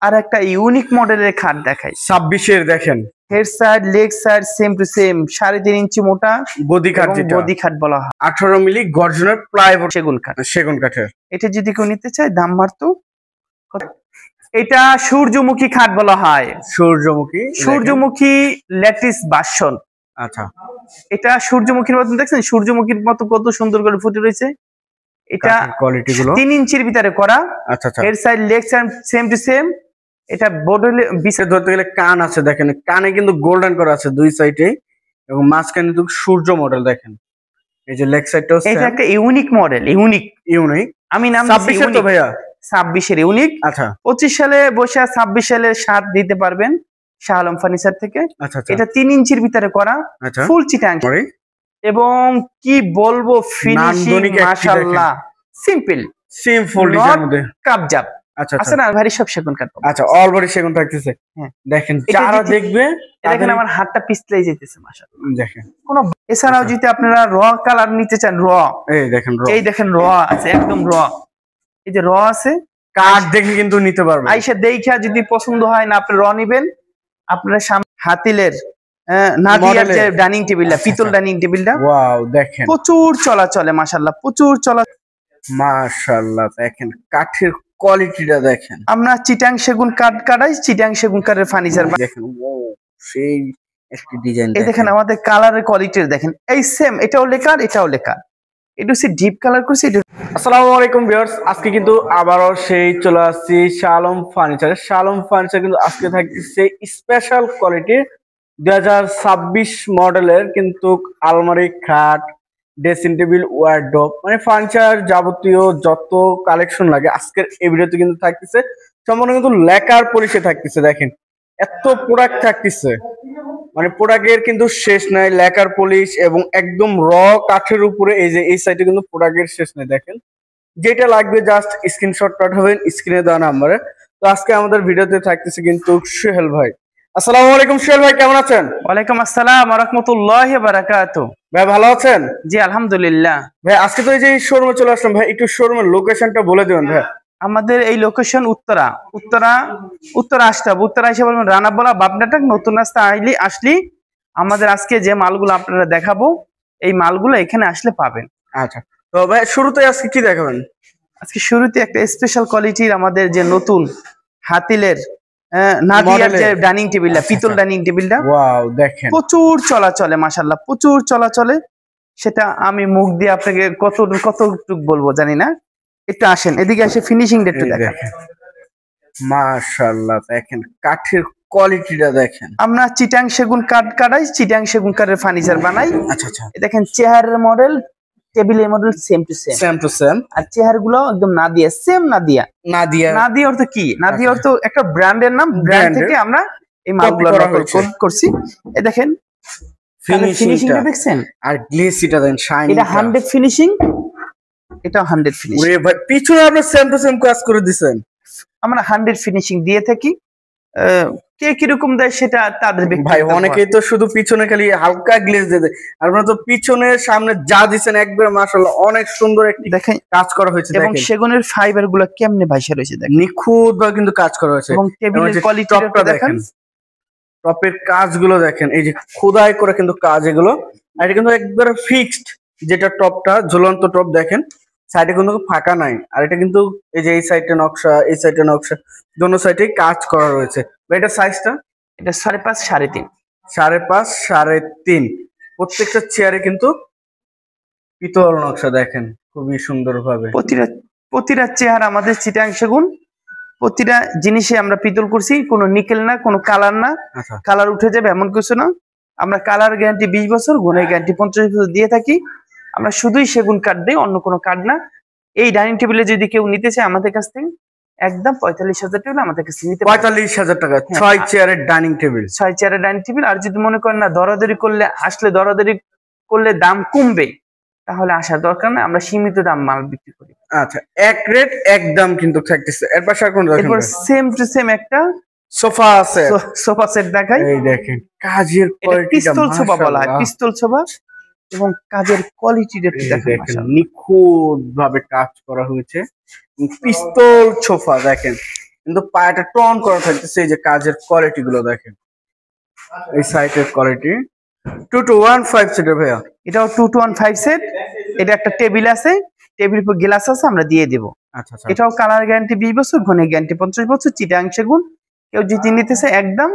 আর একটা ইউনিক মডেলের খাট দেখাই 26 দেখেন head side leg side same to same 3.5 ইঞ্চি মোটা গদি খাট, যেটা গদি খাট বলা হয়। 18 মিলি গর্জনের প্লাইবোর্ড সেগুন কাঠের। এটা যদি কেউ নিতে চায় দাম মারতো। এটা সূর্যমুখী খাট বলা হয়। সূর্যমুখী ল্যাটিস ভার্সন। আচ্ছা, এটা সূর্যমুখীর মতো দেখছেন, সূর্যমুখীর মতো কত সুন্দর করে ফুটে রয়েছে। এটা কোয়ালিটি গুলো 3 ইঞ্চির ভিতরে করা। আচ্ছা, head side leg side same to same. এটা বডলে বিশেষ ধরতে গেলে কান আছে, দেখেন কানে কিন্তু গোল্ডেন করা আছে দুই সাইডে, এবং মাঝখানে কিন্তু সূর্য মডেল দেখেন। এই যে লেগ সাইডটাও এটা একটা ইউনিক মডেল, ইউনিক। আমি নাম 26 এর তো ভাইয়া, 26 এর ইউনিক। আচ্ছা, 25 সালে বসে 26 সালে স্বাদ দিতে পারবেন শাহ আলম ফার্নিচার থেকে। আচ্ছা, এটা 3 ইঞ্চির ভিতরে করা, ফুল চিটাং, এবং কি বলবো ফিনিশিং মাশাআল্লাহ। সিম্পল ডিজাইনের মধ্যে কাবজাব। আচ্ছা না ভারী সব সেগুন কাঠ। আচ্ছা, অল বডি সেগুন থাকতেছে। দেখেন যারা দেখবে, দেখেন আমার হাতটা পিছলেই যেতেছে মাশাআল্লাহ। দেখেন কোন এছাড়াও যদি আপনারা র কালার নিতে চান, এই দেখেন র আছে, একদম র। এই যে র আছে, কাঠ দেখে কিন্তু নিতে পারবেন। আইসা দেখা যদি পছন্দ হয় না, আপনি র নিবেন। আপনার সামনে হাতিলের নাদিয়ার যে ডাইনিং টেবিলটা, পিতল ডাইনিং টেবিলটা, ওয়াও দেখেন প্রচুর চলাচলে মাশাআল্লাহ, প্রচুর চলা মাশাআল্লাহ। দেখেন কাঠের কোয়ালিটিটা দেখেন। আমরা চিটাং সেগুন কাঠ কাটাই, চিটাং সেগুন কাঠের ফার্নিচার দেখেন। ও সেই একটি ডিজাইন। এই দেখেন আমাদের কালারের কোয়ালিটি দেখেন, এই সেম, এটাও লেখা এটাও লেখা। এটা হচ্ছে ডিপ কালার করছি। আসসালামু আলাইকুম ভিউয়ার্স, আজকে কিন্তু আবারও সেই চলে আসছি শাহ আলম ফার্নিচার। শাহ আলম ফার্নিচার কিন্তু আজকে থাকছে স্পেশাল কোয়ালিটির 2026 মডেলের কিন্তু আলমারি, খাট, ড্রেসিং টেবিল, ওয়ারড্রপ, মানে ফার্নিচার যাবতীয় যত কালেকশন লাগে আজকের এই ভিডিওতে কিন্তু থাকতেছে। সম্পূর্ণ কিন্তু লেকার পলিশে থাকতেছে। দেখেন এত প্রোডাক্ট থাকতেছে, মানে প্রোডাক্টের কিন্তু শেষ নাই। লেকার পলিশ এবং একদম র কাঠের উপরে এই যে এই সাইডে কিন্তু প্রোডাক্টের শেষ নাই। দেখেন যেটা লাগবে জাস্ট স্ক্রিনশট পাঠাবেন স্ক্রিনে দেওয়া নাম্বারে। তো আজকে আমাদের ভিডিওতে থাকতেছে কিন্তু সোহেল ভাই। আসসালামু আলাইকুম সোহেল ভাই, কেমন আছেন? ওয়ালাইকুম আসসালাম ওয়া রাহমাতুল্লাহি ওয়া বারাকাতুহু। ভাই ভালো আছেন? জি আলহামদুলিল্লাহ। ভাই আজকে তো এই যে শোরুমে চলে আসলাম, ভাই একটু শোরুমের লোকেশনটা বলে দিবেন ভাই। আমাদের এই লোকেশন উত্তরা আসতে হবে। উত্তরা এসে বলবেন রানাবলা বাবনাটাক নতুন রাস্তা আসলি আমাদের আজকে যে মালগুলো আপনারা দেখাবো, এই মালগুলো এখানে আসলে পাবেন। আচ্ছা, তো ভাই শুরুতে আজকে কি দেখাবেন? আজকে শুরুতে একটা স্পেশাল কোয়ালিটির আমাদের যে নতুন হাতিলের নাদিয়ার যে ডাইনিং টেবিলটা, পিতল ডাইনিং টেবিলটা, ওয়াও দেখেন প্রচুর চলাচলে মাশাআল্লাহ, প্রচুর চলাচলে। সেটা আমি মুখ দিয়ে আপনাকে কতটুকু বলবো জানি না। একটু আসেন এদিকে, এসে ফিনিশিং একটু দেখেন। মাশাআল্লাহ দেখেন কাঠের কোয়ালিটিটা দেখেন। আমরা চিটাং সেগুন কাঠ কাটাই, চিটাং সেগুন কাঠের ফার্নিচার বানাই। আচ্ছা, দেখেন চেয়ারের মডেল, টেবিলের মডেল সেম টু সেম। আর চেয়ার গুলো একদম নাদিয়া, সেম নাদিয়া অর্থ কি? নাদিয়া অর্থ একটা ব্র্যান্ডের নাম। ব্র্যান্ড থেকে আমরা এই মালগুলো করছি। এই দেখেন ফিনিশিংটা দেখছেন, আর গ্লেসিটা দেখেন, শাইনিং। এটা 100 ফিনিশিং, এটা 100 ফিনিশিং। ওরে ভাই পিছনে আপনি সেম টু সেম কাজ করে দিবেন। আমরা 100 ফিনিশিং দিয়ে থাকি। কে কিরকম দেয় সেটা তাদের ব্যক্তিগত। ভাই অনেকেই তো শুধু পিছনে খালি হালকা গ্লেজ দেয়, আপনারা তো পিছনে সামনে যা দিবেন একবার মাশাআল্লাহ অনেক সুন্দর একটি দেখেন কাজ করা হয়েছে। এবং সেগুনের ফাইবার গুলো কেমনে ভাইসা রয়েছে দেখেন, নিখুঁত ভাবে কিন্তু কাজ করা হয়েছে। এবং টেবিলের কোয়ালিটিটা দেখেন, টপের কাজগুলো দেখেন, এই যে খোদাই করে কিন্তু কাজ এগুলো। আর এটা কিন্তু একবার ফিক্সড, যেটা টপটা ঝুলন্ত টপ দেখেন, সাইডে কোনো ফাঁকা নাই। আর এটা কিন্তু এই যে এই সাইডে নকশা, এই সাইডে নকশা, দোনো সাইডে কাজ করা রয়েছে। এটা সাইজটা, এটা 5.5 3.5 5.5 3.5। প্রত্যেকটা চেয়ারে কিন্তু পিতল নকশা দেখেন খুবই সুন্দর ভাবে। প্রতিটা চেয়ার আমাদের চিটাং সেগুন, প্রতিটা জিনিসে আমরা পিতল করছি। কোনো নিকেল না, কোনো কালার না। কালার উঠে যাবে এমন কিছু না। আমরা কালার গ্যারান্টি 20 বছর, গুণের গ্যারান্টি 50 বছর দিয়ে থাকি। আমরা শুধুই সেগুন কাঠ দিই, অন্য কোনো কাঠ না। এই ডাইনিং টেবিলে যদি কেউ নিতে চায় আমাদের কাছ থেকে একদম 45,000 টাকা আমাদের কাছে নিতে। 45,000 টাকা 6 চেয়ারের ডাইনিং টেবিল, 6 চেয়ারের ডাইনিং টেবিল। আর যদি মনে করেন না দরাদরি করলে দাম কমবে, তাহলে আসার দরকার না, আমরা সীমিত দাম মাল বিক্রি করি। আচ্ছা, এক রেট এক দাম কিন্তু থাকতেছে। এরপর সেম টু সেম একটা সোফা আছে, সোফা সেট দেখাই। এই দেখেন কাজের কোয়ালিটিটা, পিস্তল সোফা বলা হয়, পিস্তল সোফা, এবং কাজের কোয়ালিটিটা দেখেন নিখুঁত ভাবে কাজ করা হয়েছে। পিস্তল সোফা দেখেন, কিন্তু পায়াটা টন করা থাকতেছে। এই যে কাজের কোয়ালিটি গুলো দেখেন, এই সাইটের কোয়ালিটি 2215 সেটের ভাইয়া। এটাও 2215 সেট। এটা একটা টেবিল আছে, টেবিল উপর গ্লাস আছে, আমরা দিয়ে দিব। আচ্ছা আচ্ছা, এটাও কালার গ্যারান্টি 20 বছর, ঘনে গ্যারান্টি 50 বছর, চিটাং সেগুন। কেউ যদি নিতেছে একদম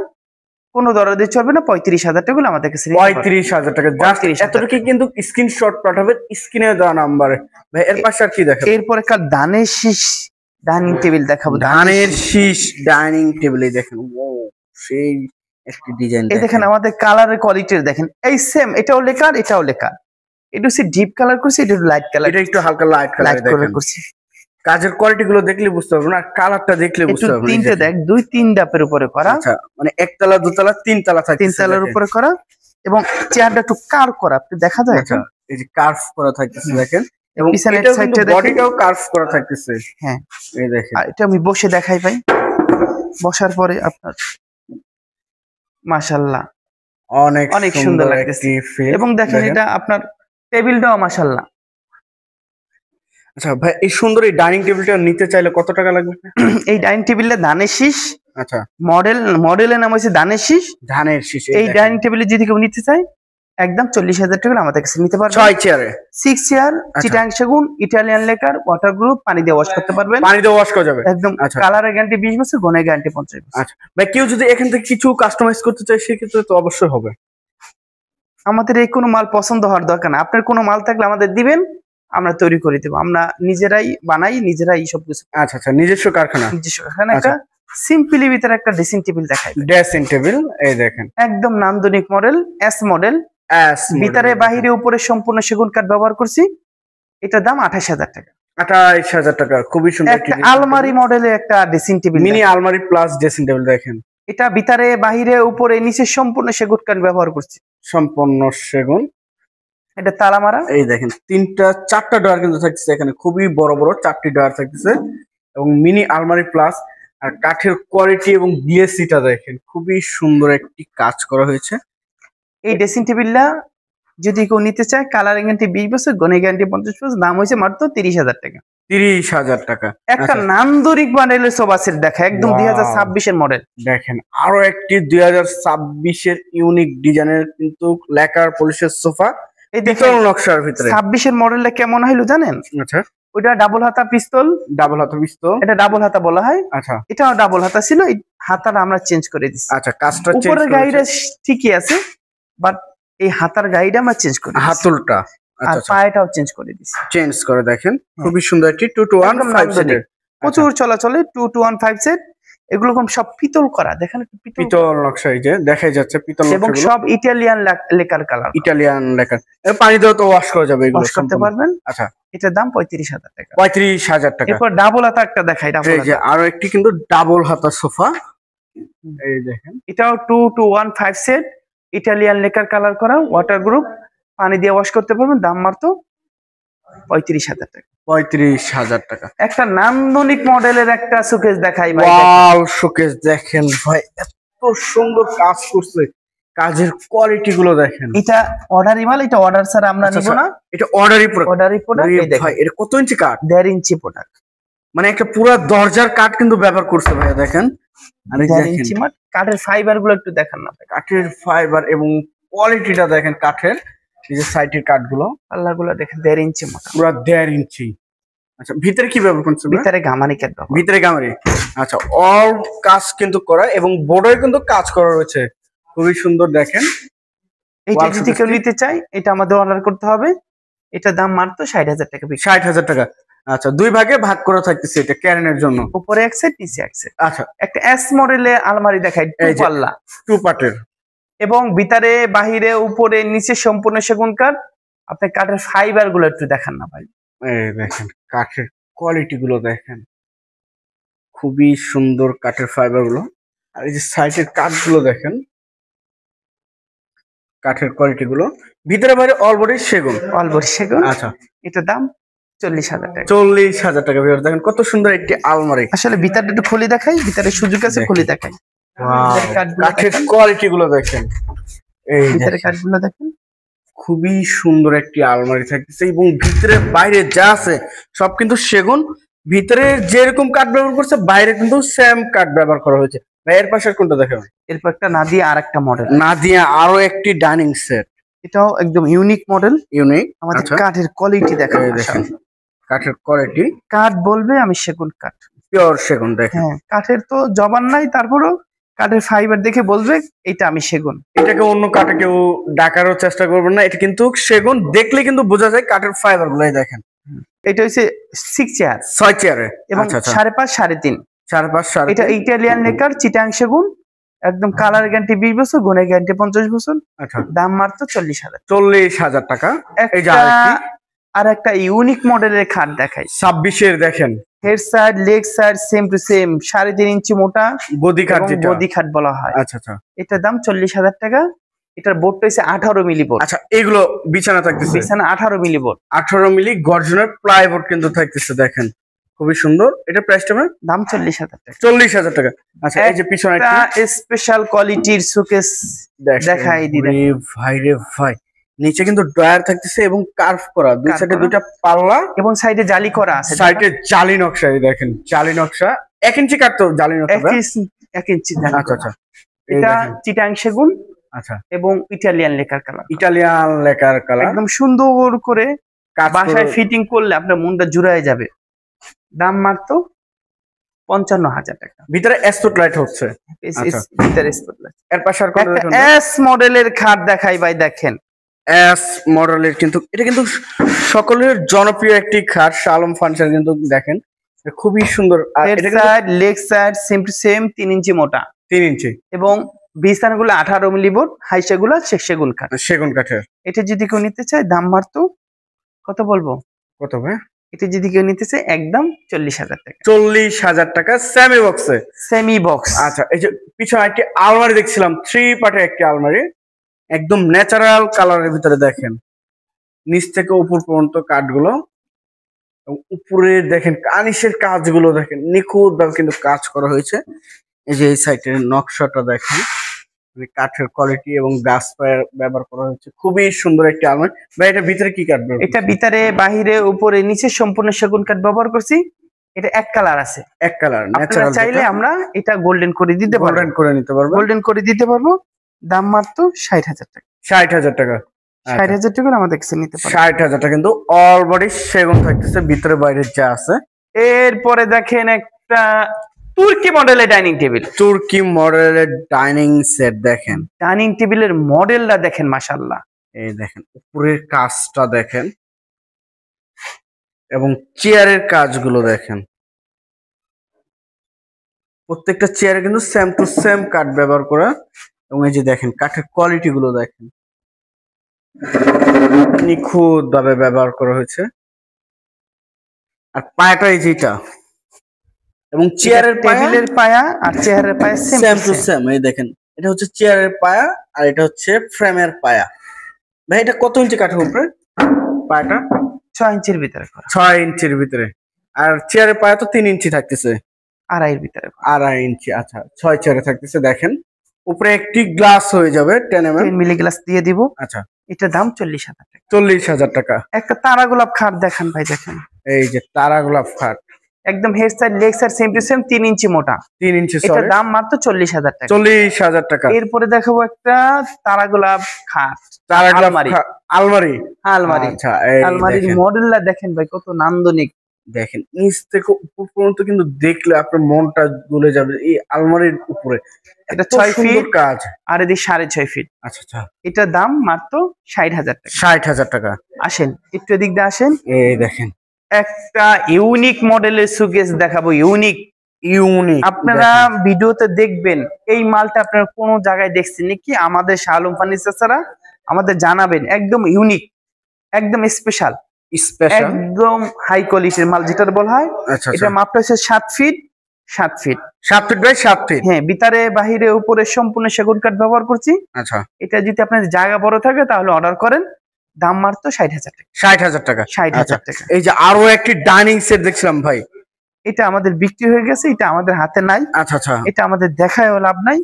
কোনো দরদে চলবে না, 35,000 টাকা আমাদের কাছে। 35,000 টাকা জাস্ট। এতটুকু কিন্তু স্ক্রিনশট পাঠাবেন স্ক্রিনে দেওয়া নাম্বারে। ভাই এর পাশে আর কি দেখাবো? এরপর একটা ধানের শীষ ডাইনিং টেবিল দেখাবো। ধানের শীষ ডাইনিং টেবিলে দেখেন, ও সেই একটি ডিজাইন। এই দেখেন আমাদের কালারের কোয়ালিটি দেখেন, এই সেম, এটাও লেকার এটাও লেকার। এটা হচ্ছে ডিপ কালার করছি, এটা লাইট কালার, এটা একটু হালকা লাইট কালার করছি। কাজের কোয়ালিটি গুলো দেখলে বুঝতে পারবেন, আর কালারটা দেখলে বুঝতে পারবেন। তিনটে দেখ, 2-3 ধাপের উপরে করা। আচ্ছা, মানে একতলা দুতলা তিনতলা থাকে, 3 তলার উপরে করা, এবং চেয়ারটা একটু কার্ভ করা, আপনি দেখা যায়। আচ্ছা, এই যে কার্ভ করা থাকতেছে দেখেন, এবং পিছনের এটাও সাইডটা কিন্তু দেখেন, বডিটাও কার্ভ করা থাকতেছে। হ্যাঁ এই দেখেন, আর এটা আমি বসে দেখাই ভাই। বসার পরে আপনার মাশাআল্লাহ অনেক অনেক সুন্দর লাগতেছে। এবং দেখেন এটা আপনার টেবিলটাও মাশাআল্লাহ। আচ্ছা ভাই, এই সুন্দর এই ডাইনিং টেবিলটা নিতে চাইলে কত টাকা লাগবে? এই ডাইনিং টেবিলটা ধানের শীষ। আচ্ছা, মডেলের নাম হচ্ছে ধানের শীষ। ধানের শীষ। এই ডাইনিং টেবিলে যদি কেউ নিতে চায় একদম 40,000 টাকা আমাদের কাছে নিতে পারবেন। 6 চেয়ারে 6 চেয়ার, চিটাং সেগুন, ইটালিয়ান লেকার, ওয়াটার গ্রুপ, পানি দিয়ে ওয়াশ করতে পারবেন। পানি দিয়ে ওয়াশ করা যাবে একদম। আচ্ছা, কালারের গ্যারান্টি 20 বছর, ঘনের গ্যারান্টি 50 বছর। আচ্ছা ভাই, কেউ যদি এখান থেকে কিছু কাস্টমাইজ করতে চায় সেক্ষেত্রে তো অবশ্যই হবে। আমাদের এই কোনো মাল পছন্দ হওয়ার দরকার না, আপনার কোনো মাল থাকলে আমাদের দিবেন, আমরা তৈরি করে দেবো। আমরা নিজেরাই বানাই, নিজেরাই সবকিছু। আচ্ছা আচ্ছা, নিজস্ব কারখানা। নিজস্ব কারখানা। একটা সিম্পলি ভিতরে একটা ড্রেসিং টেবিল দেখাই। ড্রেসিং টেবিল এই দেখেন, একদম নান্দনিক মডেল, এস মডেল। ভিতরে বাহিরে উপরে সম্পূর্ণ সেগুন কাঠ ব্যবহার করছি। এটার দাম 28,000 টাকা। 28,000 টাকা, খুবই সুন্দর। একটা আলমারি মডেলের একটা ড্রেসিং টেবিল, মিনি আলমারি প্লাস ড্রেসিং টেবিল দেখেন। এটা ভিতরে বাহিরে উপরে নিচে সম্পূর্ণ সেগুন কাঠ ব্যবহার করছি। সম্পূর্ণ সেগুন। এটা তালা মারা। এই দেখেন 4টা ডয়ার কিন্তু থাকতেছে এখানে, খুবই বড় বড় 4টি ডয়ার থাকতেছে, এবং মিনি আলমারি প্লাস। আর কাঠের কোয়ালিটি এবং গ্লেসিটা দেখেন, খুবই সুন্দর একটি কাজ করা হয়েছে। এই ড্রেসিং টেবিলটা যদি কেউ নিতে চায়, কালার গ্যারান্টি 20 বছর, ঘনে গ্যারান্টি 50 বছর, দাম হয়েছে মাত্র 30,000 টাকা। 30,000 টাকা। একটা নান্দনিক মডেলের সোফা সেট দেখা, একদম 2026 এর মডেল। দেখেন আরো একটি 2026 এর ইউনিক ডিজাইনের কিন্তু লেকার পলিশের সোফা, এই দেখেন নকশার ভিতরে। 26 এর মডেলটা কেমন হইলো জানেন? আচ্ছা, ওইটা ডাবল হাতা পিস্তল। ডাবল হাতা পিস্তল, এটা ডাবল হাতা বলা হয়। আচ্ছা, এটাও ডাবল হাতা ছিল, এই হাতাটা আমরা চেঞ্জ করে দিচ্ছি। আচ্ছা, কাজটা চেঞ্জ উপরের গাইডা ঠিকই আছে, বাট এই হাতার গাইডা আমরা চেঞ্জ করে দিচ্ছি, হাতলটা। আর পায়টাও চেঞ্জ করে দিচ্ছি। চেঞ্জ করে দেখেন, খুবই সুন্দর একটি 2215 সেটের। প্রচুর চলাচলে 2215 সেট। এগুলো সব পিতল করা, দেখেন পিতল নকশা, এই যে দেখাই যাচ্ছে পিতল নকশা, এবং সব Italian lacquer colour. Italian lacquer. পানি দিয়েও তো ওয়াশ করা যাবে, এগুলো ওয়াশ করতে পারবেন। আচ্ছা, এটার দাম 35,000 টাকা। 35,000 টাকা। এরপর ডাবল হাতা একটা দেখাই। এই যে আরো একটি কিন্তু ডাবল হাতা সোফা, এই দেখেন, এটাও 2215 সেট, ইটালিয়ান লেকার কালার করা, ওয়াটার গ্রুপ, পানি দিয়ে ওয়াশ করতে পারবেন, দাম মাত্র 35,000 টাকা। 35,000 টাকা। একটা নান্দনিক মডেলের একটা শোকেস দেখাই ভাই। ওয়াও, শোকেস দেখেন ভাই, এত সুন্দর কাজ করছে, কাজের কোয়ালিটি গুলো দেখেন। এটা অর্ডারি মাল, এটা অর্ডার ছাড়া আমরা নিব না। এটা অর্ডারি প্রোডাক্ট। অর্ডারি প্রোডাক্ট। এই দেখেন ভাই, এটা কত ইঞ্চি কাঠ? 1.5 ইঞ্চি প্রোডাক্ট, মানে একটা পুরো দরজার কাঠ কিন্তু ব্যবহার করছে ভাই, দেখেন। আর এই 1.5 দেখেন ইঞ্চি মাঠ। কাঠের ফাইবার গুলো একটু দেখান না ভাই। কাঠের ফাইবার এবং কোয়ালিটিটা দেখেন কাঠের, এই যে সাইডের কাঠগুলো, পাল্লা গুলো দেখেন 1.5 ইঞ্চি মোটা, পুরো 1.5 ইঞ্চি। আচ্ছা, ভিতরে কি ব্যবহার করছে? ভিতরে গামারি কাঠ ব্যবহার। ভিতরে গামারি। আচ্ছা, অল কাজ কিন্তু করা, এবং বোর্ডে কিন্তু কাজ করা রয়েছে, খুবই সুন্দর দেখেন। এটা যদি কেউ নিতে চাই, এটা আমাদের অর্ডার করতে হবে। এটা দাম মাত্র 60,000 টাকা। 60,000 টাকা। আচ্ছা, দুই ভাগে ভাগ করা থাকতেছে, এটা ক্যারেনের জন্য, উপরে এক সেট, নিচে এক সেট। আচ্ছা, একটা এস মডেলের আলমারি দেখাই, পাল্লা, 2 পার্টের, এবং ভিতরে বাহিরে উপরে নিচে সম্পূর্ণ সেগুন কাঠ। আপনি কাঠের ফাইবার গুলো একটু দেখান না ভাই। এই দেখেন কাঠের কোয়ালিটি গুলো দেখেন, খুবই সুন্দর কাঠের ফাইবার গুলো। আর এই যে সাইডের কাঠগুলো দেখেন, কাঠের কোয়ালিটি গুলো, ভিতরে বাইরে অল বডি সেগুন। অল বডি সেগুন। আচ্ছা, এটার দাম 40,000 টাকা। 40,000 টাকা। দেখেন কত সুন্দর একটি আলমারি। আসলে ভিতরটা একটু খুলে দেখাই, ভিতরে সুযোগ আছে, খুলে দেখাই। কাঠের কোয়ালিটি গুলো দেখেন, এই ভিতরে কাঠগুলো দেখেন, খুবই সুন্দর একটি আলমারি থাকতেছে, এবং ভিতরে বাইরে যা আছে সব কিন্তু সেগুন, ভিতরে যেরকম কাঠ ব্যবহার করছে বাইরে কিন্তু সেম কাঠ ব্যবহার করা হয়েছে। ভাই এর পাশের কোনটা দেখেন? এরপর একটা নাদিয়া আর একটা মডেল। নাদিয়া আরো একটি ডাইনিং সেট, এটাও একদম ইউনিক মডেল। ইউনিক। আমাদের কাঠের কোয়ালিটি দেখেন, কাঠের কোয়ালিটি, কাঠ বলবে আমি সেগুন কাঠ, পিওর সেগুন। দেখেন হ্যাঁ, কাঠের তো জবান নাই, তারপরও কাঠের ফাইবার দেখে বলবে এটা আমি সেগুন। এটাকে অন্য কাঠে কেউ ডাকারও চেষ্টা করবেন না, এটা কিন্তু সেগুন, দেখলে কিন্তু বোঝা যায় কাঠের ফাইবার গুলাই। দেখেন এটা হচ্ছে 6 চেয়ার, 6 চেয়ারে এবং 5.5 3.5। 5.5 এটা ইটালিয়ান লেকার চিটাং সেগুন, একদম কালার গ্যারান্টি 20 বছর, গুণের গ্যারান্টি 50 বছর। আচ্ছা, দাম মাত্র 40,000। 40,000 টাকা। এই যে আর একটা ইউনিক মডেলের খাট দেখাই, 26-এর। দেখেন head side leg side same to same, 3.5 ইঞ্চি মোটা গদি খাট, যেটা গদি খাট বলা হয়। আচ্ছা আচ্ছা, এটার দাম 40,000 টাকা। এটার বোর্ডটা হচ্ছে 18 মিলি বোর্ড। আচ্ছা, এগুলো বিছানা থাকতেছে, বিছানা 18 মিলি বোর্ড, 18 মিলি গর্জনের প্লাইবোর্ড কিন্তু থাকতেছে। দেখেন খুবই সুন্দর। এটা প্রাইসটা দাম 40,000 টাকা। 40,000 টাকা। আচ্ছা, এই যে পিছনে একটা স্পেশাল কোয়ালিটির শোকেস দেখাই দিই। ভাই রে ভাই, নিচে কিন্তু ড্রয়ার থাকতেছে এবং কার্ভ করা, দুই সাইডে দুইটা পাল্লা এবং সাইডে জালি করা আছে। সাইডে জালি নকশা, এই দেখেন জালি নকশা। 1 ইঞ্চি কাট তো জালি নকশা, 1 ইঞ্চি। আচ্ছা আচ্ছা, এটা চিটাং সেগুন, আচ্ছা, এবং Italian lacquer colour, Italian lacquer colour, একদম সুন্দর করে বাসায় ফিটিং করলে আপনার মনটা জুড়ায় যাবে। দাম মাত্র 55,000 টাকা। ভিতরে স্পটলাইট হচ্ছে, ভিতরে স্পটলাইট। এর পাশে আর কোন এস মডেলের খাট দেখাই ভাই। দেখেন এস মডেলের, কিন্তু এটা কিন্তু সকলের জনপ্রিয় একটি খাট, শালম ফার্নিচার। কিন্তু দেখেন খুবই সুন্দর। Leg side same to same, 3 ইঞ্চি মোটা, 3 ইঞ্চি, এবং বিছানাগুলো 18 মিলি বোর্ড, হাইসাগুলো সেগুন কাঠ, সেগুন কাঠের। এটা যদি কেউ নিতে চায় দাম মাত্র কত বলবো? কত ভাই? এটা যদি কেউ নিতে চায় একদম 40,000 টাকা। 40,000 টাকা সেমি বক্সে, সেমি বক্স। আচ্ছা, এই যে পিছনে একটি আলমারি দেখছিলাম, 3 পার্টের একটি আলমারি, একদম ন্যাচারাল কালারের ভিতরে। দেখেন নিচ থেকে উপর পর্যন্ত কাঠগুলো, উপরে দেখেন কানিশের কাজগুলো, দেখেন নিখুঁত ভাবে কিন্তু কাজ করা হয়েছে। এই যে এই সাইডের নকশাটা দেখেন, কাঠের কোয়ালিটি এবং গাছ ব্যবহার করা হয়েছে। খুবই সুন্দর একটি আলমারি। ভাই এটা ভিতরে কি কাঠ? এটা ভিতরে বাহিরে উপরে নিচে সম্পূর্ণ সেগুন কাঠ ব্যবহার করছি। এটা এক কালার আছে, এক কালার। আপনারা চাইলে আমরা এটা গোল্ডেন করে দিতে পারবো, গোল্ডেন করে নিতে পারবো, গোল্ডেন করে দিতে পারবো। দাম মাত্র 60,000 টাকা। 60,000 টাকা। 60,000 টাকা আমাদের কাছে নিতে পারবো। 60,000 টাকা কিন্তু অল বডি সেগুন থাকতেছে, ভিতরে বাইরে যা আছে। এরপরে দেখেন একটা তুর্কি মডেলের ডাইনিং টেবিল, তুর্কি মডেলের ডাইনিং সেট। দেখেন ডাইনিং টেবিলের মডেলটা দেখেন, মাশাআল্লাহ। এই দেখেন উপরের কাজটা দেখেন, এবং চেয়ারের কাজগুলো দেখেন। প্রত্যেকটা চেয়ারে কিন্তু সেম টু সেম কাঠ ব্যবহার করা, এবং এই যে দেখেন কাঠের কোয়ালিটি গুলো দেখেন, নিখুঁত ভাবে ব্যবহার করা হয়েছে। আর পায়াটা এই যেটা, এবং চেয়ারের টেবিলের পায়া আর চেয়ারের পায়া সেম টু সেম। এই দেখেন এটা হচ্ছে চেয়ারের পায়া, আর এটা হচ্ছে ফ্রেমের পায়া। ভাই এটা কত ইঞ্চি কাঠের উপরে পায়াটা? 6 ইঞ্চির ভিতরে করা। 6 ইঞ্চির ভিতরে। আর চেয়ারের পায়া তো 3 ইঞ্চি থাকতেছে, 2.5 ভিতরে, 2.5 ইঞ্চি। আচ্ছা, 6 চেয়ারে থাকতেছে। দেখেন উপরে একটি গ্লাস হয়ে যাবে 10 মিলি গ্লাস দিয়ে দিব। আচ্ছা, এটা দাম 40,000 টাকা। 40,000 টাকা। একটা তারা গোলাপ খাট দেখান ভাই। দেখেন এই যে তারা গোলাপ খাট, একদম head side leg side same to same, 3 ইঞ্চি মোটা, 3 ইঞ্চি। এটা দাম মাত্র 40,000 টাকা। 40,000 টাকা। এরপরে দেখাবো একটা তারা গোলাপ খাট, আলমারি। আলমারি, আলমারি। আচ্ছা, আলমারির মডেলটা দেখেন ভাই, কত নান্দনিক। দেখেন নিচ থেকে উপর পর্যন্ত কিন্তু দেখলে আপনার মনটা গলে যাবে। এই আলমারির উপরে এটা 6 ফিট কাজ, আর এদিকে 6.5 ফিট। আচ্ছা আচ্ছা, এটা দাম মাত্র 60,000 টাকা। 60,000 টাকা। আসেন একটু এদিক দিয়ে আসেন। এই দেখেন একটা ইউনিক মডেলের সুকেস দেখাবো, ইউনিক। আপনারা ভিডিওতে দেখবেন, এই মালটা আপনারা কোনো জায়গায় দেখছেন নাকি আমাদের শালম ফার্নিচার ছাড়া? আমাদের জানাবেন। একদম ইউনিক, একদম স্পেশাল, একদম হাই কোয়ালিটির মাল যেটা বলা হয়। এটা মাপটা হচ্ছে 7 feet 7 feet, 7 feet by 7 feet. হ্যাঁ, ভিতরে বাহিরে উপরে সম্পূর্ণ সেগুন কাঠ ব্যবহার করছি। আচ্ছা, এটা যদি আপনার জায়গা বড় থাকে তাহলে অর্ডার করেন। দাম মাত্র 60,000 টাকা। 60,000 টাকা। 60,000 টাকা। এই যে আরো একটি ডাইনিং সেট দেখছিলাম ভাই, এটা আমাদের বিক্রি হয়ে গেছে, এটা আমাদের হাতে নাই। আচ্ছা আচ্ছা, এটা আমাদের দেখায়ও লাভ নাই।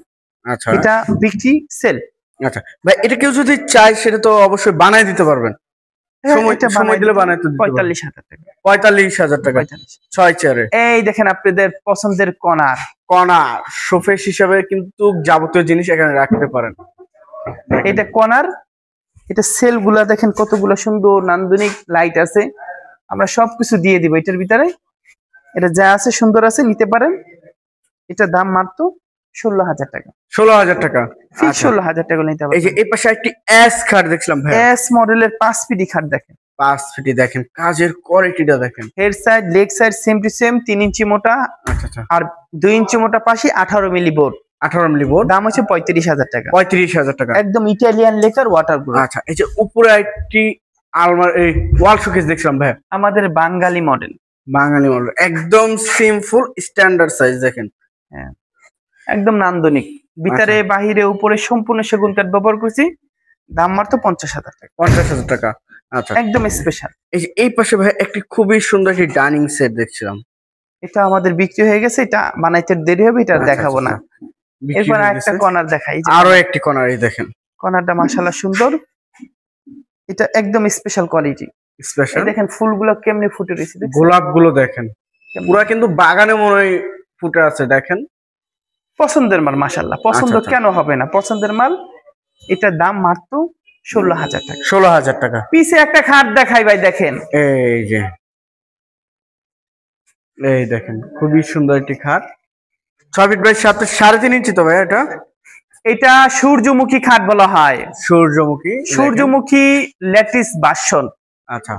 আচ্ছা, এটা বিক্রি সেল। আচ্ছা ভাই, এটা কেউ যদি চায় সেটা তো অবশ্যই বানাই দিতে পারবেন। সময় দিলে বানাইতে 45,000 টাকা। 45,000 টাকা 6 চেয়ারে। এই দেখেন আপনাদের পছন্দের কর্নার শোফেস হিসাবে কিন্তু যাবতীয় জিনিস এখানে রাখতে পারেন। এটা কর্নার, এটা সেল গুলা দেখেন কতগুলো সুন্দর নান্দনিক লাইট আছে, আমরা সবকিছু দিয়ে দিব এটার ভিতরে। এটা যা আছে সুন্দর আছে, নিতে পারেন। এটা দাম মাত্র 16,000 টাকা। 16,000 টাকা, 16,000 টাকা নিতে পারবেন। এই যে এই পাশে একটি এস খাট দেখছিলাম ভাই, এস মডেলের 5 ফিট খাট দেখেন, 5 ফিট দেখেন, কাজের কোয়ালিটিটা দেখেন। Head side leg side same to same, 3 ইঞ্চি মোটা আর 2 ইঞ্চি মোটা পাশে 18 মিলি বোর্ড। 18 মিলি বোর্ড, দাম হচ্ছে 35,000 টাকা। 35,000 টাকা, একদম ইটালিয়ান লেকার ওয়াটারপ্রুফ। আচ্ছা, এই যে উপরে একটি আলমারি, এই ওয়াল শোকেস দেখছিলাম ভাই, আমাদের বাঙালি মডেল, একদম সিম্পল স্ট্যান্ডার্ড সাইজ দেখেন। হ্যাঁ, একদম নান্দনিক, ভিতরে বাহিরে উপরে সম্পূর্ণ সেগুন কাঠ ব্যবহার করছি। দাম মাত্র 50,000 টাকা। 50,000 টাকা, আচ্ছা, একদম স্পেশাল। এই যে এই পাশে ভাই একটি খুবই সুন্দর একটি ডাইনিং সেট দেখছিলাম, এটা আমাদের বিক্রি হয়ে গেছে, এটা বানাইতে দেরি হবে, এটা দেখাবো না। এরপর একটা কর্নার দেখাই, আরো একটি কর্নার, এই দেখেন কর্নারটা মাশাআল্লাহ সুন্দর, এটা একদম স্পেশাল কোয়ালিটি। স্পেশাল দেখেন ফুলগুলো কেমনে ফুটে রয়েছে, গোলাপ গুলো দেখেন, পুরা কিন্তু বাগানে মনে হয় ফুটে আছে। দেখেন পছন্দের মাল, মাশাআল্লাহ, পছন্দ কেন হবে না, পছন্দের মাল। এটা দাম মাত্র 16,000 টাকা। 16,000 টাকা। পিছে একটা খাট দেখাই ভাই, দেখেন এই যে, এই দেখেন খুবই সুন্দর একটি খাট, 6 ফিট বাই 3.5 ইঞ্চি তো ভাই এটা। এটা সূর্যমুখী খাট বলা হয়, সূর্যমুখী ল্যাটিস বাসন। আচ্ছা,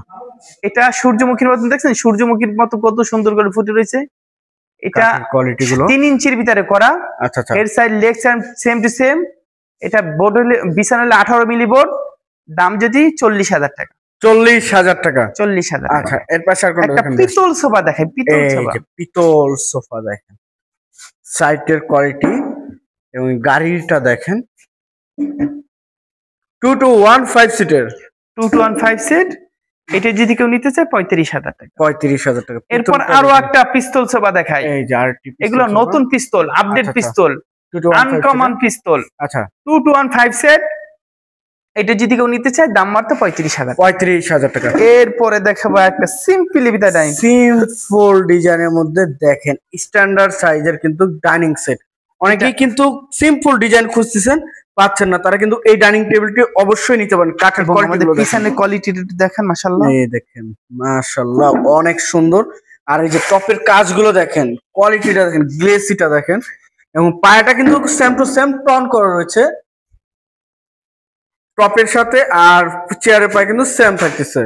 এটা সূর্যমুখীর মতন, দেখছেন সূর্যমুখীর মতো কত সুন্দর করে ফুটে রয়েছে। এটা কোয়ালিটি গুলো 3 ইঞ্চির ভিতরে করা। আচ্ছা, head side leg side same to same. এটা বোর্ড হলে বিছানা হলে 18 মিলি বোর্ড। দাম যদি 40,000 টাকা। 40,000 টাকা। 40,000। আচ্ছা, এর পাশে আর কোনটা দেখেন? পিতল সোফা দেখাই, পিতল সোফা। পিতল সোফা দেখেন, সাইটের কোয়ালিটি এবং গাড়িটা দেখেন, 2-1-5 সিটের, 2-1-5 সিট। এটা যদি কেউ নিতে চায় 35,000 টাকা। 35,000 টাকা। এরপর আরো একটা পিস্তল সোফা দেখাই, এই যে আরটি, এগুলো নতুন পিস্তল, আপডেট পিস্তল, আনকমন পিস্তল। আচ্ছা, 2-1-5 সেট। এটা যদি কেউ নিতে চায় দাম মাত্র 35,000। 35,000 টাকা। এরপরে দেখাবো একটা সিম্পল ডাইনিং, সিম্পল ডিজাইনের মধ্যে দেখেন স্ট্যান্ডার্ড সাইজের কিন্তু ডাইনিং সেট। অনেকেই কিন্তু সিম্পল ডিজাইন খুঁজতেছেন, পাচ্ছেন না, তারা কিন্তু এই ডাইনিং টেবিলটি অবশ্যই নিতে পারেন। কাঠের কোয়ালিটিটা দেখেন, মাশাআল্লাহ, এই দেখেন মাশাআল্লাহ অনেক সুন্দর। আর এই যে টপের কাজগুলো দেখেন, কোয়ালিটিটা দেখেন, গ্লেসিটা দেখেন, এবং পায়াটা কিন্তু সেম টু সেম টন করা রয়েছে টপের সাথে, আর চেয়ারের পায়ে কিন্তু সেম থাকতেছে।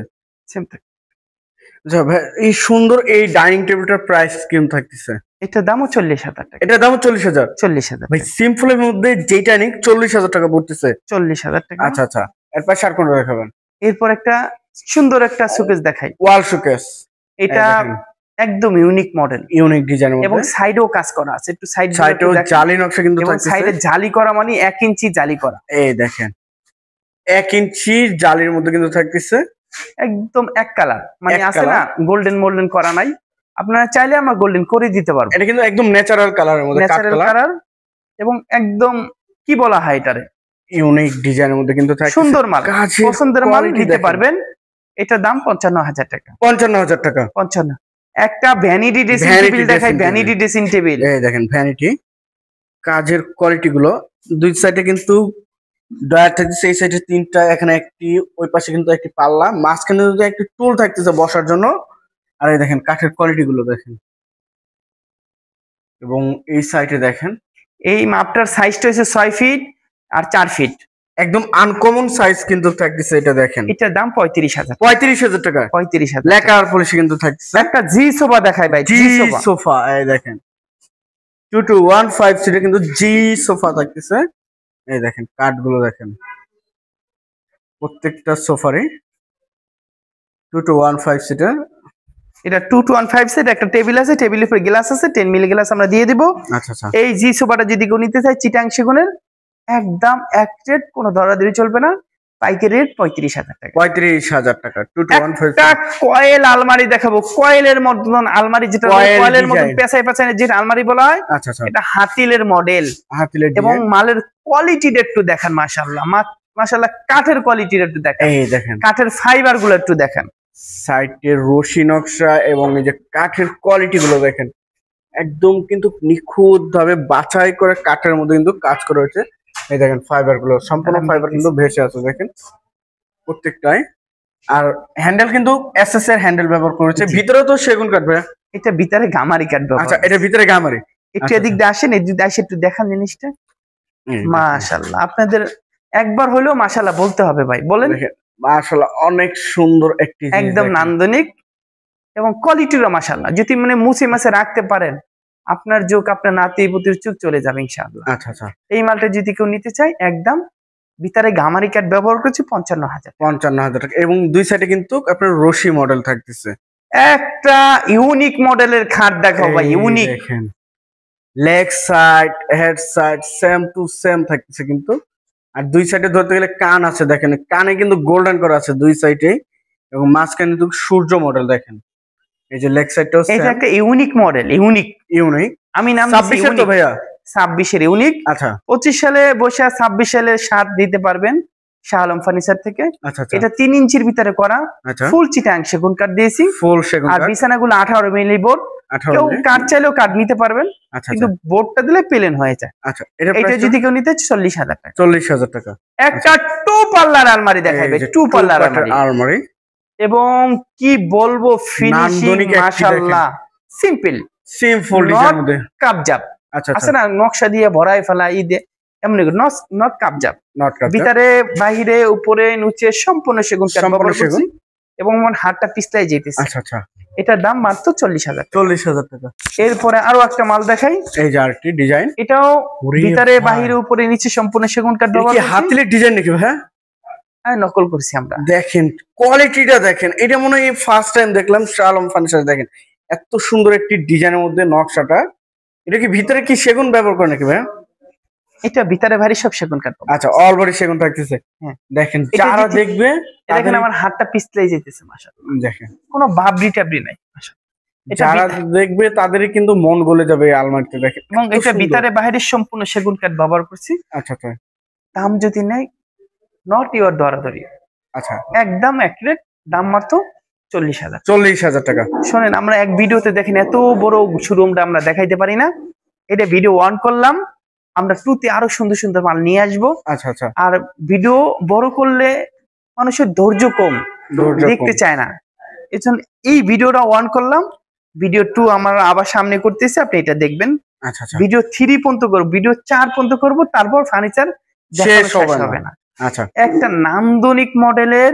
এই সুন্দর এই ডাইনিং টেবিলটার প্রাইস কেমন থাকতেছে? এটার দামও 40,000 টাকা। এটার দামও 40,000। 40,000 ভাই, সিম্পলের মধ্যে যেটা ডাইনিং 40,000 টাকা পড়তেছে। 40,000 টাকা। আচ্ছা আচ্ছা, এরপর আর কোনটা দেখাবেন? এরপর একটা সুন্দর একটা শোকেস দেখাই, ওয়াল শোকেস। এটা একদম ইউনিক মডেল, ইউনিক ডিজাইনের মধ্যে, এবং সাইডেও কাজ করা আছে, একটু সাইডেও জালি নকশা কিন্তু থাকছে। সাইডে জালি করা মানে 1 ইঞ্চি জালি করা। এই দেখেন 1 ইঞ্চি জালির মধ্যে কিন্তু থাকতেছে, একদম এক কালার, মানে আছে না গোল্ডেন করা নাই। আপনারা চাইলে আমরা গোল্ডেন করে দিতে পারবো। এটা কিন্তু একদম ন্যাচারাল কালারের মধ্যে, ন্যাচারাল কালার, এবং একদম কি বলা হয় এটারে, ইউনিক ডিজাইনের মধ্যে কিন্তু থাকছে। সুন্দর মাল, পছন্দের মাল নিতে পারবেন। এটা দাম 55,000 টাকা। 55,000 টাকা। 55। একটা ভ্যানিটি ড্রেসিং টেবিল দেখাই, ভ্যানিটি ড্রেসিং টেবিল। এই দেখেন ভ্যানিটি, কাজের কোয়ালিটি গুলো, দুই সাইডে কিন্তু ডয়ার থাকতেছে, এই সাইডে 3টা, এখানে একটি, ওই পাশে কিন্তু একটি পাল্লা, মাঝখানে যদি একটি টুল থাকতেছে বসার জন্য। আর এই দেখেন কাঠের কোয়ালিটি গুলো দেখেন, এবং এই সাইডে দেখেন এই মাপটার সাইজটা হচ্ছে 6 ফিট আর 4 ফিট, একদম আনকমন সাইজ কিন্তু থাকতেছে। এটা দেখেন, এটার দাম 35,000। 35,000 টাকা। 35,000। লেকার পলিশে কিন্তু থাকতেছে। একটা জি সোফা দেখাই ভাই, জি সোফা, এই দেখেন 2-1-5 সিটে কিন্তু জি সোফা থাকতেছে। এই দেখেন কাঠগুলো দেখেন, প্রত্যেকটা সোফারই 2-1-5 সিটের। এটা 2-1-5 সেট। একটা টেবিল আছে, টেবিলের উপরে গ্লাস আছে, 10 মিলি গ্লাস আমরা দিয়ে দিব। আচ্ছা আচ্ছা। এই জি সোফাটা যদি কেউ নিতে চায় চিটাং সেগুনের, একদম এক রেট, কোনো দরাদরি চলবে না, পাইকারি রেট 35,000 টাকা। 35,000 টাকা। 2-1-5 একটা কয়েল আলমারি দেখাবো, কয়েলের মতন আলমারি, যেটা কয়েলের মতন পেছায় পেছায় যেটা আলমারি বলা হয়। আচ্ছা আচ্ছা। এটা হাতিলের মডেল, হাতিলের, এবং মালের কোয়ালিটিটা একটু দেখেন, মাশাআল্লাহ, মাত্র মাশাআল্লাহ কাঠের কোয়ালিটির একটু দেখেন, এই দেখেন কাঠের ফাইবার গুলো একটু দেখেন, সাইডের রশি নকশা এবং এই যে কাঠের কোয়ালিটি গুলো দেখেন, একদম কিন্তু নিখুঁত ভাবে বাছাই করে কাঠের মধ্যে কিন্তু কাজ করা হয়েছে। এই দেখেন ফাইবার গুলো সম্পূর্ণ ফাইবার কিন্তু ভেসে আছে দেখেন প্রত্যেকটাই। আর হ্যান্ডেল কিন্তু এসএস এর হ্যান্ডেল ব্যবহার করেছে, ভিতরে তো সেগুন কাঠ ভাই। এটা ভিতরে গামারি কাঠ ব্যবহার। আচ্ছা, এটা ভিতরে গামারি। একটু এদিক দিয়ে আসেন, এদিক দিয়ে আসে একটু দেখান জিনিসটা। মাশাআল্লাহ, আপনাদের একবার হলেও মাশাআল্লাহ বলতে হবে ভাই, বলেন। মাশাআল্লাহ অনেক সুন্দর একটি একদম নান্দনিক এবং কোয়ালিটিরও মাশাআল্লাহ। যদি মানে মুছে মাছে রাখতে পারেন, আপনার চোখ আপনার নাতি পুতির চোখ চলে যাবে ইনশাআল্লাহ। আচ্ছা আচ্ছা, এই মালটা যদি কেউ নিতে চায় একদম ভিতরে গামারি কাঠ ব্যবহার করছি 55,000 টাকা। এবং দুই সাইডে কিন্তু আপনার রশি মডেল থাকতেছে। একটা ইউনিক মডেলের খাট দেখাও ভাই, ইউনিক। দেখেন leg side head side same to same থাকতেছে কিন্তু। আর দুই সাইডে ধরতে গেলে কান আছে দেখেন, কানে কিন্তু গোল্ডেন করা আছে দুই সাইডে, এবং মাঝখানে কিন্তু সূর্য মডেল দেখেন। এই যে লেগ সাইডটাও এটা একটা ইউনিক মডেল, ইউনিক। আমি নাম 26 তো ভাইয়া, 26 এর ইউনিক। আচ্ছা 25 সালে বসে 26 সালের স্বাদ দিতে পারবেন শাহ আলম ফার্নিচার থেকে। আচ্ছা, এটা 3 ইঞ্চির ভিতরে করা, ফুল চিটাং সেগুন কাঠ দিয়েছি, ফুল সেগুন আর কাঠ। বিছানাগুলো 18 মিলি বোর্ড। কেউ কাঠ চাইলেও কাঠ নিতে পারবেন, কিন্তু বোর্ডটা দিলে প্লেন হয়ে যায়। আচ্ছা, এটা যদি কেউ নিতে 40,000 টাকা। 40,000 টাকা। একটা 2 পাল্লার আলমারি দেখাইবে, 2 পাল্লার আলমারি, এবং কি বলবো ফিনিশিং মাশাআল্লাহ। সিম্পল ডিজাইনের মধ্যে কাবজাব আচ্ছা আছে না, নকশা দিয়ে ভরাই ফেলা ই এমনি নট কাবজাব, ভিতরে বাহিরে উপরে নিচে সম্পূর্ণ সেগুন কাঠ ব্যবহার করছি, এবং আমার হাতটা পিছলাই যেতেছে। আচ্ছা আচ্ছা, এটার দাম মাত্র 40,000 টাকা। এরপরে আরো একটা মাল দেখাই, এই যে আরেকটি ডিজাইন, এটাও ভিতরে বাহিরে উপরে নিচে সম্পূর্ণ সেগুন কাঠ ব্যবহার করছি। হাতিলের ডিজাইন নাকি ভাই? হ্যাঁ, নকল করছি আমরা। দেখেন কোয়ালিটিটা দেখেন, এটা মনে হয় ফার্স্ট টাইম দেখলাম শাহ আলম ফার্নিচার। দেখেন এত সুন্দর একটি ডিজাইনের মধ্যে নকশাটা। এটা কি ভিতরে কি সেগুন ব্যবহার করে নাকি ভাই? এটা ভিতরে ভারী সব সেগুন কাঠ। আচ্ছা, অল বডি সেগুন থাকতেছে। দেখেন যারা দেখবে, দেখেন আমার হাতটা পিছলাই যেতেছে মাশাআল্লাহ। দেখেন কোনো বাবরি টাবরি নাই মাশাআল্লাহ। যারা দেখবে তাদেরই কিন্তু মন গলে যাবে এই আলমারিতে। দেখেন, এবং এটা ভিতরে বাইরে সম্পূর্ণ সেগুন কাঠ ব্যবহার করছি। আচ্ছা আচ্ছা, দাম যদি নেই নট ইওর দরাদরি, আচ্ছা একদম অ্যাকুরেট দাম মাত্র 40,000 টাকা। শোনেন, আমরা এক ভিডিওতে দেখেন এত বড় শোরুমটা আমরা দেখাইতে পারি না। এটা ভিডিও অন করলাম, আমরা 2 তে আরো সুন্দর সুন্দর মাল নিয়ে আসবো। আচ্ছা আচ্ছা, আর ভিডিও বড় করলে মানুষের ধৈর্য কম, দেখতে চায় না, এজন্য এই ভিডিওটা অন করলাম। ভিডিও 2 আমরা আবার সামনে করতেছি, আপনি এটা দেখবেন। আচ্ছা আচ্ছা, ভিডিও 3 পর্যন্ত করবো, ভিডিও 4 পর্যন্ত করবো, তারপর ফার্নিচার শেষ হবে না। আচ্ছা, একটা নান্দনিক মডেলের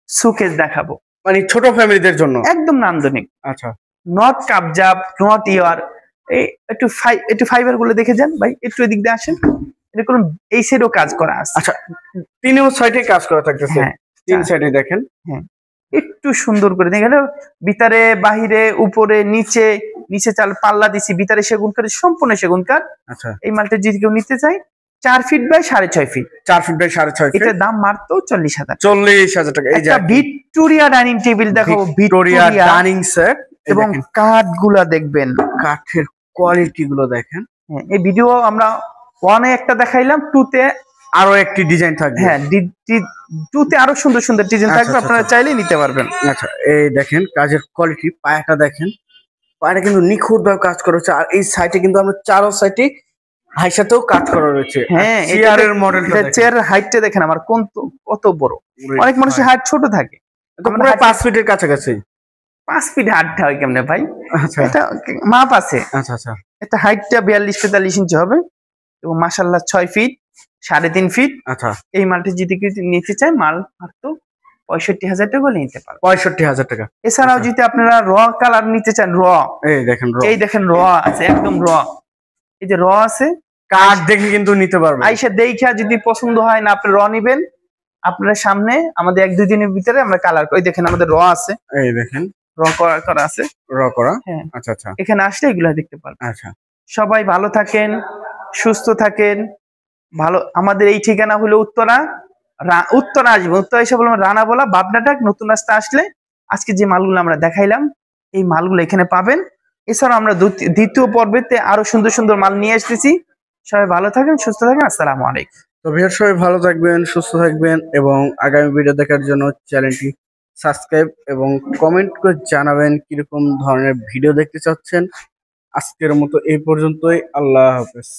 সুকেস দেখাবো, মানে ছোট ফ্যামিলিদের জন্য একদম নান্দনিক। আচ্ছা, নট কাবজাব, নট ইয়ার। একটু ফাইবার গুলো দেখে যান ভাই, একটু এদিক দিয়ে আসেন। এরকম এই সাইডেও কাজ করা আছে। আচ্ছা, 3 সাইডে কাজ করা থাকতেছে। 3 সাইডে দেখেন, একটু সুন্দর করে দেখেন, ভিতরে বাহিরে উপরে নিচে নিচে চাল পাল্লা দিছি, ভিতরে সেগুন কাঠ, সম্পূর্ণ সেগুন কাঠ। আচ্ছা, এই মালটা যদি কেউ নিতে চায় 4 feet by 6.5 feet, 4 feet by 6.5 feet, এটার দাম মাত্র 40,000 টাকা। এই যে ভিক্টোরিয়া ডাইনিং টেবিল দেখাবো, ভিক্টোরিয়া ডাইনিং সেট, এবং কাঠগুলা দেখবেন, কাঠের কোয়ালিটি গুলো দেখেন। এই ভিডিও আমরা 1 এ একটা দেখাইলাম, 2 তে আরো একটি ডিজাইন থাকবে। হ্যাঁ, 2 তে আরো সুন্দর সুন্দর ডিজাইন থাকবে, আপনারা চাইলে নিতে পারবেন। আচ্ছা, এই দেখেন কাজের কোয়ালিটি, পায়াটা দেখেন, পায়াটা কিন্তু নিখুঁত ভাবে কাজ করা হচ্ছে। আর এই সাইডে কিন্তু আমরা চারো সাইডে হাইসাতেও কাজ করা রয়েছে। হ্যাঁ, চেয়ারের মডেলটা, চেয়ারের হাইটটা দেখেন আমার কত বড়। অনেক মানুষের হাইট ছোট থাকে, আমরা 5 ফিটের কাছাকাছি। 5 ফিট হাইটটা হয় কেমনে ভাই? আচ্ছা, এটা মাপ আছে। আচ্ছা আচ্ছা, এটা হাইটটা 42-43 ইঞ্চি হবে, এবং মাশাআল্লাহ 6 ফিট 3.5 ফিট। আচ্ছা, এই মালটি যদি কেউ নিতে চায় মাল মাত্র 65,000 টাকা হলে নিতে পারবেন। 65,000 টাকা। এছাড়াও যদি আপনারা র কালার নিতে চান, এই দেখেন র আছে, একদম র। এই যে র আছে, কাঠ দেখে কিন্তু নিতে পারবেন। আইসা দেখা যদি পছন্দ হয় না, আপনি র নিবেন। আপনার সামনে আমাদের 1-2 দিনের ভিতরে আমরা কালার, ওই দেখেন আমাদের র আছে, এই দেখেন র করা আছে, র করা। হ্যাঁ, আচ্ছা আচ্ছা, এখানে আসলে এগুলো দেখতে পারবেন। আচ্ছা, সবাই ভালো থাকেন, সুস্থ থাকেন। ভালো, আমাদের এই ঠিকানা হলো উত্তরা আসবে, উত্তরা এসে বললাম রানাবোলা বাবনাটাক নতুন রাস্তা আসলে আজকে যে মালগুলো আমরা দেখাইলাম এই মালগুলো এখানে পাবেন। এছাড়া আমরা দ্বিতীয় পর্বেতে আরো সুন্দর সুন্দর মাল নিয়ে আসতেছি। সবাই ভালো থাকেন, সুস্থ থাকেন। আসসালামু আলাইকুম। তো ভিউয়ার সবাই ভালো থাকবেন, সুস্থ থাকবেন এবং আগামী ভিডিও দেখার জন্য চ্যানেলটি সাবস্ক্রাইব এবং কমেন্ট করে জানাবেন কিরকম ধরনের ভিডিও দেখতে চাচ্ছেন। আজকের মতো এই পর্যন্তই। আল্লাহ হাফেজ।